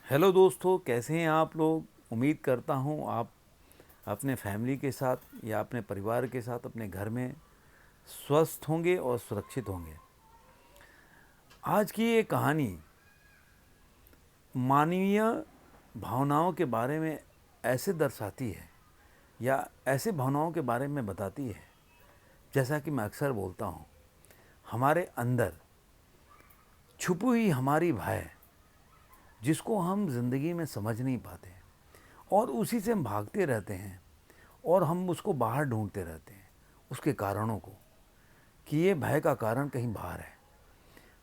Hello दोस्तों, कैसे हैं आप लोग। उम्मीद करता हूं आप अपने फैमिली के साथ या अपने परिवार के साथ अपने घर में स्वस्थ होंगे और सुरक्षित होंगे। आज की ये कहानी मानवीय भावनाओं के बारे में ऐसे दर्शाती है या ऐसे भावनाओं के बारे में बताती है, जैसा कि मैं अक्सर बोलता हूं, हमारे अंदर छुपी हुई हमारी भय, जिसको हम ज़िंदगी में समझ नहीं पाते और उसी से हम भागते रहते हैं और हम उसको बाहर ढूंढते रहते हैं, उसके कारणों को, कि ये भय का कारण कहीं बाहर है।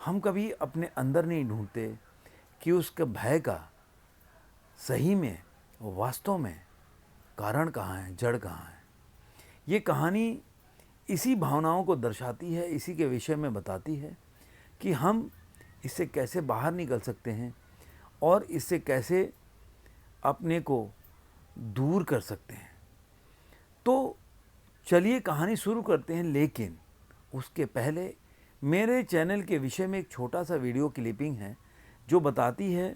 हम कभी अपने अंदर नहीं ढूंढते कि उसके भय का सही में, वास्तव में कारण कहाँ है, जड़ कहाँ है। ये कहानी इसी भावनाओं को दर्शाती है, इसी के विषय में बताती है कि हम इससे कैसे बाहर निकल सकते हैं और इससे कैसे अपने को दूर कर सकते हैं। तो चलिए कहानी शुरू करते हैं, लेकिन उसके पहले मेरे चैनल के विषय में एक छोटा सा वीडियो क्लिपिंग है जो बताती है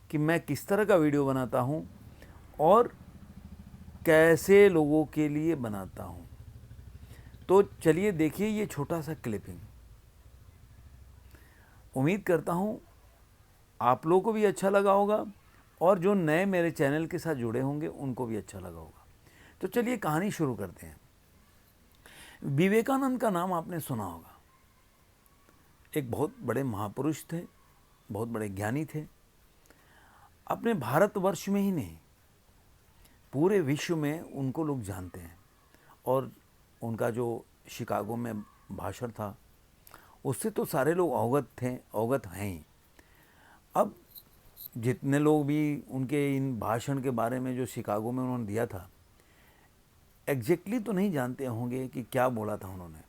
कि मैं किस तरह का वीडियो बनाता हूँ और कैसे लोगों के लिए बनाता हूँ। तो चलिए देखिए ये छोटा सा क्लिपिंग। उम्मीद करता हूँ आप लोगों को भी अच्छा लगा होगा और जो नए मेरे चैनल के साथ जुड़े होंगे उनको भी अच्छा लगा होगा। तो चलिए कहानी शुरू करते हैं। विवेकानंद का नाम आपने सुना होगा। एक बहुत बड़े महापुरुष थे, बहुत बड़े ज्ञानी थे। अपने भारतवर्ष में ही नहीं, पूरे विश्व में उनको लोग जानते हैं। और उनका जो शिकागो में भाषण था, उससे तो सारे लोग अवगत थे, अवगत हैं ही। अब जितने लोग भी उनके इन भाषण के बारे में जो शिकागो में उन्होंने दिया था, एग्जैक्टली तो नहीं जानते होंगे कि क्या बोला था उन्होंने,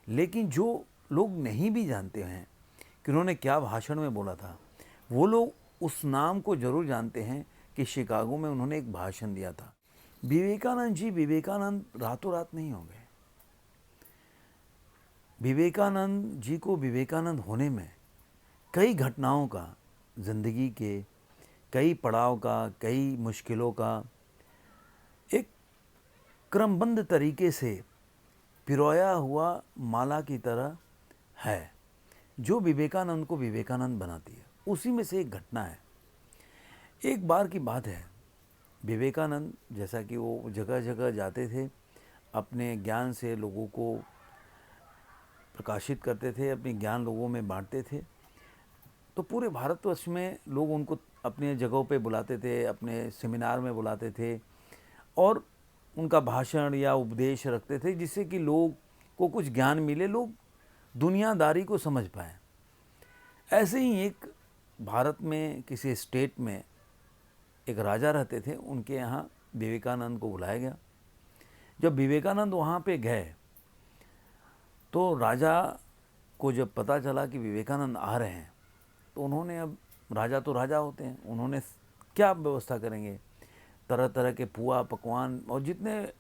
लेकिन जो लोग नहीं भी जानते हैं कि उन्होंने क्या भाषण में बोला था, वो लोग उस नाम को जरूर जानते हैं कि शिकागो में उन्होंने एक भाषण दिया था। विवेकानंद जी विवेकानंद रातों रात नहीं हो गए। विवेकानंद जी को विवेकानंद होने में कई घटनाओं का, जिंदगी के कई पड़ाव का, कई मुश्किलों का एक क्रमबद्ध तरीके से पिरोया हुआ माला की तरह है, जो विवेकानंद को विवेकानंद बनाती है। उसी में से एक घटना है। एक बार की बात है, विवेकानंद जैसा कि वो जगह जगह जाते थे, अपने ज्ञान से लोगों को प्रकाशित करते थे, अपने ज्ञान लोगों में बांटते थे। तो पूरे भारतवर्ष में लोग उनको अपने जगहों पे बुलाते थे, अपने सेमिनार में बुलाते थे और उनका भाषण या उपदेश रखते थे, जिससे कि लोग को कुछ ज्ञान मिले, लोग दुनियादारी को समझ पाएँ। ऐसे ही एक भारत में किसी स्टेट में एक राजा रहते थे, उनके यहाँ विवेकानंद को बुलाया गया। जब विवेकानंद वहाँ पे गए तो राजा को जब पता चला कि विवेकानंद आ रहे हैं, तो उन्होंने, अब राजा तो राजा होते हैं, उन्होंने क्या व्यवस्था करेंगे, तरह तरह के पुआ पकवान और जितने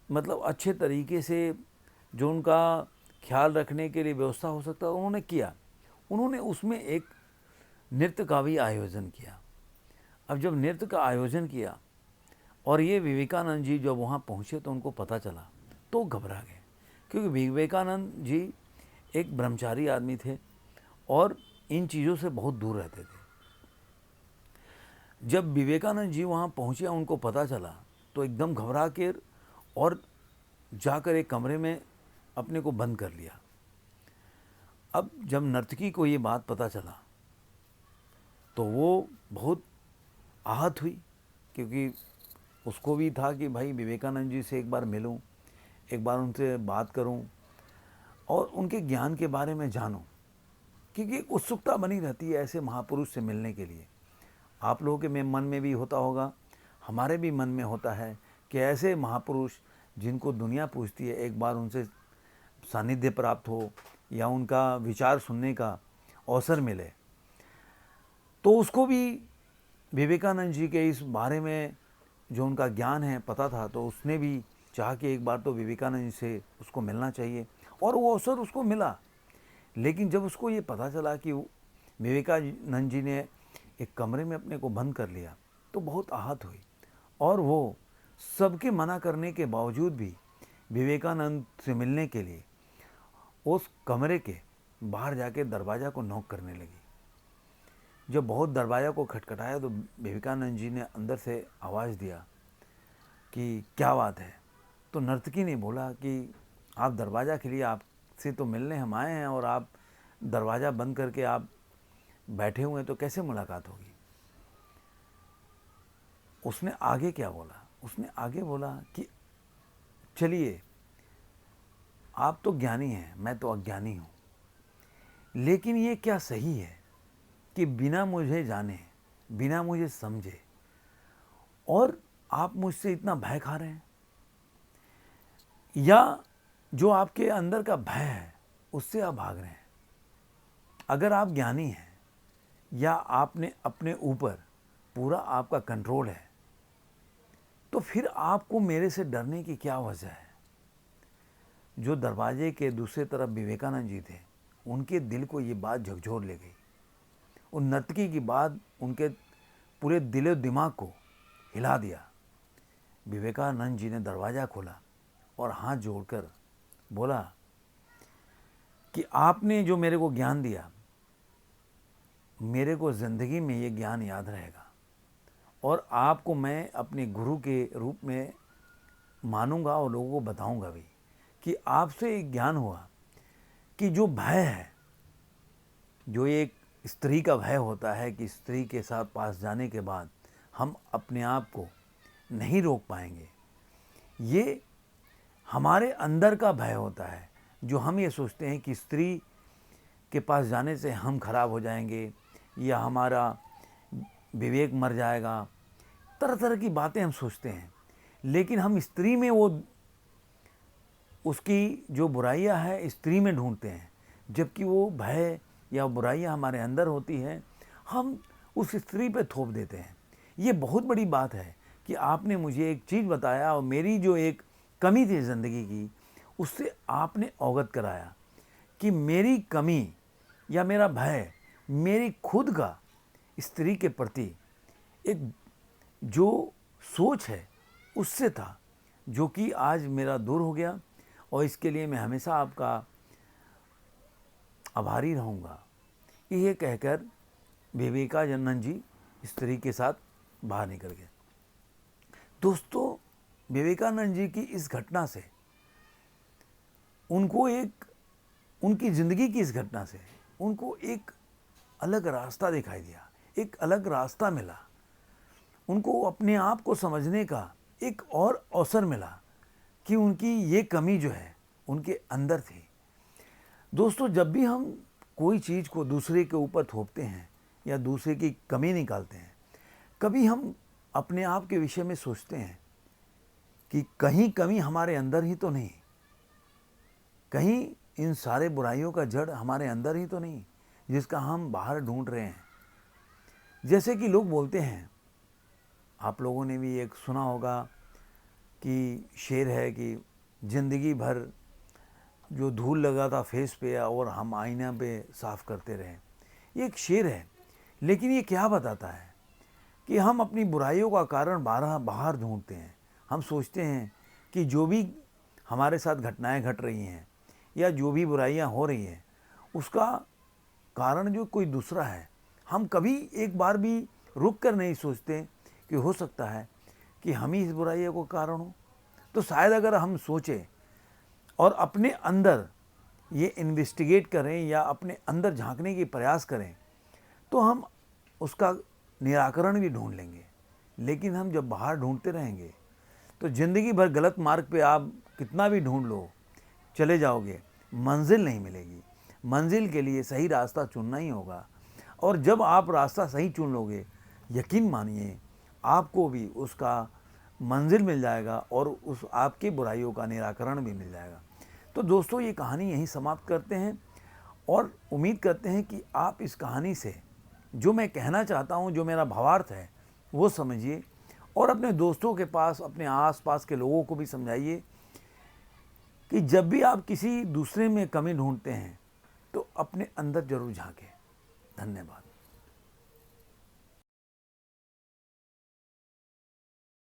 मतलब अच्छे तरीके से जो उनका ख्याल रखने के लिए व्यवस्था हो सकता है उन्होंने किया। उन्होंने उसमें एक नृत्य का भी आयोजन किया। अब जब नृत्य का आयोजन किया और ये विवेकानंद जी जब वहाँ पहुँचे तो उनको पता चला तो घबरा गए, क्योंकि विवेकानंद जी एक ब्रह्मचारी आदमी थे और इन चीज़ों से बहुत दूर रहते थे। जब विवेकानंद जी वहाँ पहुँचे, उनको पता चला तो एकदम घबरा कर और जाकर एक कमरे में अपने को बंद कर लिया। अब जब नर्तकी को ये बात पता चला तो वो बहुत आहत हुई, क्योंकि उसको भी था कि भाई विवेकानंद जी से एक बार मिलूं, एक बार उनसे बात करूं और उनके ज्ञान के बारे में जानूं, क्योंकि एक उत्सुकता बनी रहती है ऐसे महापुरुष से मिलने के लिए। आप लोगों के मन में भी होता होगा, हमारे भी मन में होता है कि ऐसे महापुरुष जिनको दुनिया पूछती है, एक बार उनसे सानिध्य प्राप्त हो या उनका विचार सुनने का अवसर मिले। तो उसको भी विवेकानंद जी के इस बारे में जो उनका ज्ञान है पता था, तो उसने भी चाहा कि एक बार तो विवेकानंद जी से उसको मिलना चाहिए, और वो अवसर उसको मिला। लेकिन जब उसको ये पता चला कि विवेकानंद जी ने एक कमरे में अपने को बंद कर लिया तो बहुत आहत हुई। और वो सबके मना करने के बावजूद भी विवेकानंद से मिलने के लिए उस कमरे के बाहर जाके दरवाज़ा को नॉक करने लगी। जब बहुत दरवाज़ा को खटखटाया तो विवेकानंद जी ने अंदर से आवाज़ दिया कि क्या बात है। तो नर्तकी ने बोला कि आप दरवाज़ा खोलिए, आपसे तो मिलने हम आए हैं और आप दरवाज़ा बंद करके आप बैठे हुए हैं, तो कैसे मुलाकात होगी। उसने आगे क्या बोला, उसने आगे बोला कि चलिए, आप तो ज्ञानी हैं, मैं तो अज्ञानी हूँ, लेकिन ये क्या सही है कि बिना मुझे जाने, बिना मुझे समझे और आप मुझसे इतना भय खा रहे हैं, या जो आपके अंदर का भय है उससे आप भाग रहे हैं। अगर आप ज्ञानी हैं या आपने अपने ऊपर पूरा आपका कंट्रोल है, तो फिर आपको मेरे से डरने की क्या वजह है। जो दरवाजे के दूसरे तरफ विवेकानंद जी थे, उनके दिल को ये बात झकझोर ले गई। उन नर्तकी की बात उनके पूरे दिलो दिमाग को हिला दिया। विवेकानंद जी ने दरवाज़ा खोला और हाथ जोड़कर बोला कि आपने जो मेरे को ज्ञान दिया, मेरे को ज़िंदगी में ये ज्ञान याद रहेगा और आपको मैं अपने गुरु के रूप में मानूंगा और लोगों को बताऊंगा भी कि आपसे एक ज्ञान हुआ कि जो भय है, जो एक स्त्री का भय होता है कि स्त्री के साथ पास जाने के बाद हम अपने आप को नहीं रोक पाएंगे, ये हमारे अंदर का भय होता है। जो हम ये सोचते हैं कि स्त्री के पास जाने से हम खराब हो जाएंगे या हमारा विवेक मर जाएगा, तरह तरह की बातें हम सोचते हैं। लेकिन हम स्त्री में वो उसकी जो बुराइयां है स्त्री में ढूंढते हैं, जबकि वो भय या बुराइयां हमारे अंदर होती है, हम उस स्त्री पे थोप देते हैं। ये बहुत बड़ी बात है कि आपने मुझे एक चीज़ बताया और मेरी जो एक कमी थी ज़िंदगी की, उससे आपने अवगत कराया कि मेरी कमी या मेरा भय मेरी खुद का स्त्री के प्रति एक जो सोच है उससे था, जो कि आज मेरा दूर हो गया। और इसके लिए मैं हमेशा आपका आभारी रहूँगा। ये कहकर विवेकानंद जी स्त्री के साथ बाहर निकल गए। दोस्तों, विवेकानंद जी की इस घटना से उनको उनकी ज़िंदगी की इस घटना से उनको एक अलग रास्ता दिखाई दिया, एक अलग रास्ता मिला। उनको अपने आप को समझने का एक और अवसर मिला कि उनकी ये कमी जो है उनके अंदर थी। दोस्तों, जब भी हम कोई चीज़ को दूसरे के ऊपर थोपते हैं या दूसरे की कमी निकालते हैं, कभी हम अपने आप के विषय में सोचते हैं कि कहीं कमी हमारे अंदर ही तो नहीं, कहीं इन सारे बुराइयों का जड़ हमारे अंदर ही तो नहीं जिसका हम बाहर ढूंढ रहे हैं। जैसे कि लोग बोलते हैं, आप लोगों ने भी एक सुना होगा कि शेर है कि ज़िंदगी भर जो धूल लगा था फेस पे और हम आईना पे साफ़ करते रहे। ये एक शेर है, लेकिन ये क्या बताता है कि हम अपनी बुराइयों का कारण बाहर ढूंढते हैं। हम सोचते हैं कि जो भी हमारे साथ घटनाएं घट रही हैं या जो भी बुराइयां हो रही हैं, उसका कारण जो कोई दूसरा है। हम कभी एक बार भी रुक कर नहीं सोचते कि हो सकता है कि हम ही इस बुराइयों को कारण हो। तो शायद अगर हम सोचें और अपने अंदर ये इन्वेस्टिगेट करें या अपने अंदर झांकने की प्रयास करें, तो हम उसका निराकरण भी ढूंढ लेंगे। लेकिन हम जब बाहर ढूंढते रहेंगे तो ज़िंदगी भर गलत मार्ग पे आप कितना भी ढूंढ लो, चले जाओगे, मंजिल नहीं मिलेगी। मंजिल के लिए सही रास्ता चुनना ही होगा। और जब आप रास्ता सही चुन लोगे, यकीन मानिए आपको भी उसका मंजिल मिल जाएगा और उस आपकी बुराइयों का निराकरण भी मिल जाएगा। तो दोस्तों, ये कहानी यहीं समाप्त करते हैं और उम्मीद करते हैं कि आप इस कहानी से जो मैं कहना चाहता हूँ, जो मेरा भावार्थ है, वो समझिए और अपने दोस्तों के पास, अपने आसपास के लोगों को भी समझाइए कि जब भी आप किसी दूसरे में कमी ढूंढते हैं तो अपने अंदर जरूर झांकें। धन्यवाद।